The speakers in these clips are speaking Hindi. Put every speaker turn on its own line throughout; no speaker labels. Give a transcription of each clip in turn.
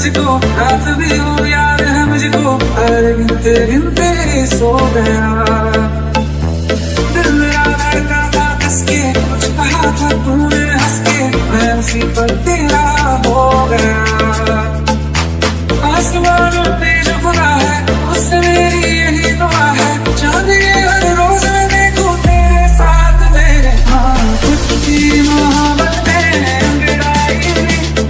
मुझको, रात भी हो याद है मुझको, अरे गिनते गिनते सो गया। दिल मेरा धड़का था कस के, कुछ कहा था तूने हंस के, मैं उसी पर तेरा हो गया। आसमानों पे जो खुदा है, उससे मेरी यही दुआ है, चांद ये हर रोज मैं देखूं तेरे साथ मेरे। हाँ, खुद की मोहब्बत में अंगड़ाई,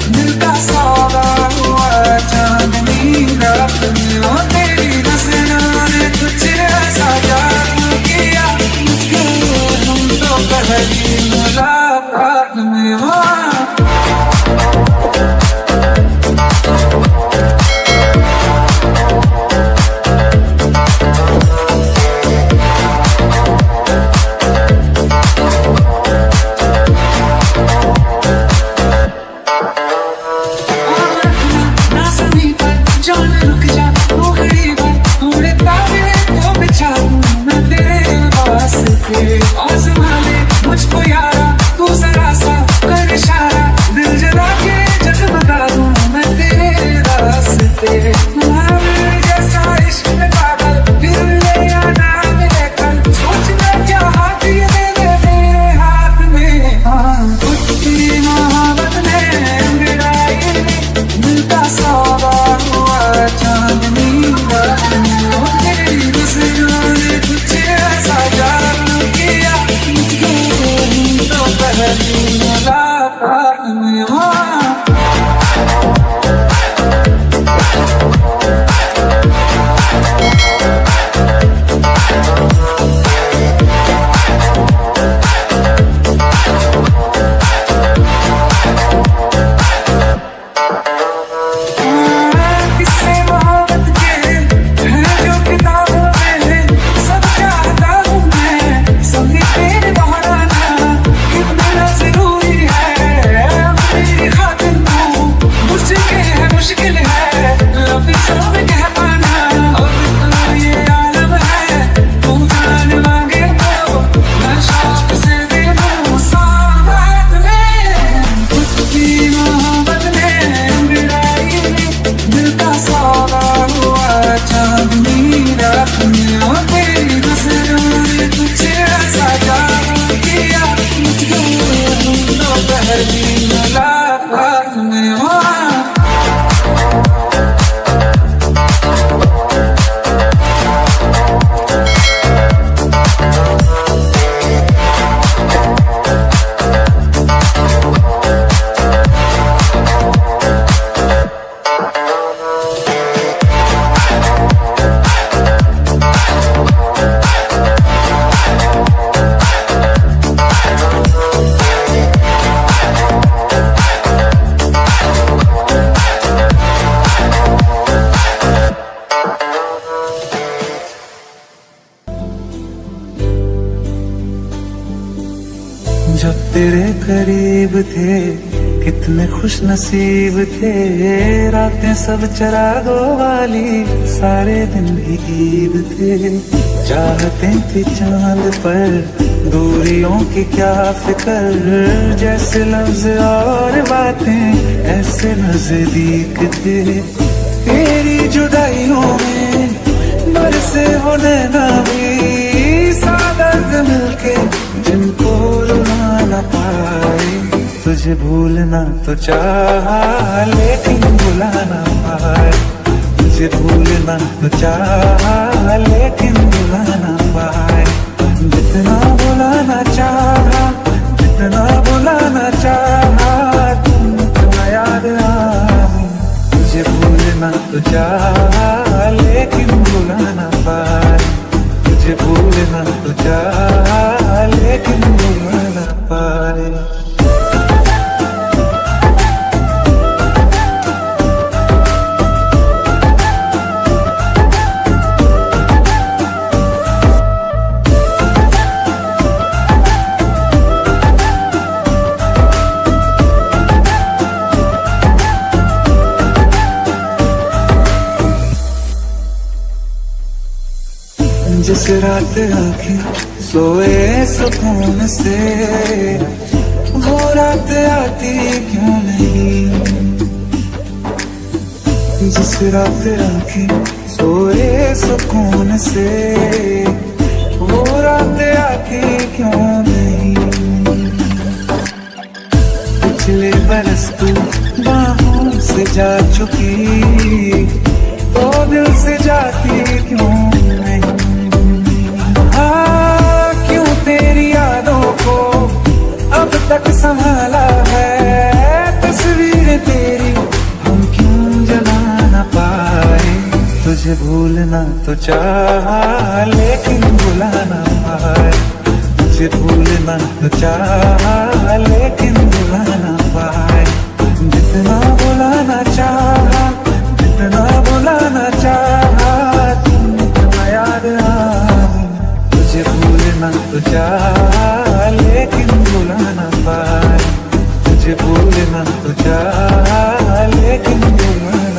दिल का सौदा हुआ चांदनी रात में। ओ तेरी नज़रों ने कुछ ऐसा जादू किया, मुझको तुम तो पहली मुलाकात में। हाँ मुझको यारा तू जरा सा कर इशारा, दिल जला के जगमगा दूं मैं तेरे रास्ते। जैसा इश्क में पागल फिर ले आना मेरे कल, सोचना क्या हाथ ये दे दे मेरे हाथ में। हाँ, खुद की मोहब्बत में अंगड़ाई, दिल का सौदा हुआ चांदनी रात में। ओ तेरी नज़रों ने कुछ ऐसा जादू किया, मुझको तो पहली मुलाकात में। हाँ
जब तेरे करीब थे कितने खुश नसीब थे, रातें सब चरागों वाली सारे दिन भी ईद थे। चाहते थे चांद पर दूरियों की क्या फिक्र, जैसे लफ्ज और बातें ऐसे नजदीक थे। तेरी जुदाइयों में बरसे वो नैना भी सादर्द मिलके जिनको रुला न पाए। तुझे भूलना तो चाहा लेकिन भुला ना पाए, तुझे भूलना तो चाहा लेकिन भुला ना पाए। जितना भुलाना चाहा, जितना भुलाना चाहा, तुम इतना याद आए। तुझे भूलना तो चाहा लेकिन भुला ना पाए, तुझे भूलना तो चाहा लेकिन भुला ना पाए। जिस रात आंखें सोए सुकून से, वो रात आती क्यों नहीं। जिस रात आंखें सोए सुकून से, वो रात आती क्यों नहीं। पिछले बरस तू बाहों से जा चुकी, तो दिल से जाती क्यों नहीं। हाँ, क्यों तेरी यादों को अब तक संभाला है, तस्वीर तेरी हम क्यों जला न पाए। तुझे भूलना तो चाहा लेकिन भुला ना पाए, तुझे भूलना तो चाहा लेकिन भुला ना पाए। जितना भुलाना चाहा, जितना भुलाना चाहा, तुम याद आए। तुझे भूलना तो चाहा लेकिन भुला ना पाए, तुझे भूलना तो चाहा लेकिन भुला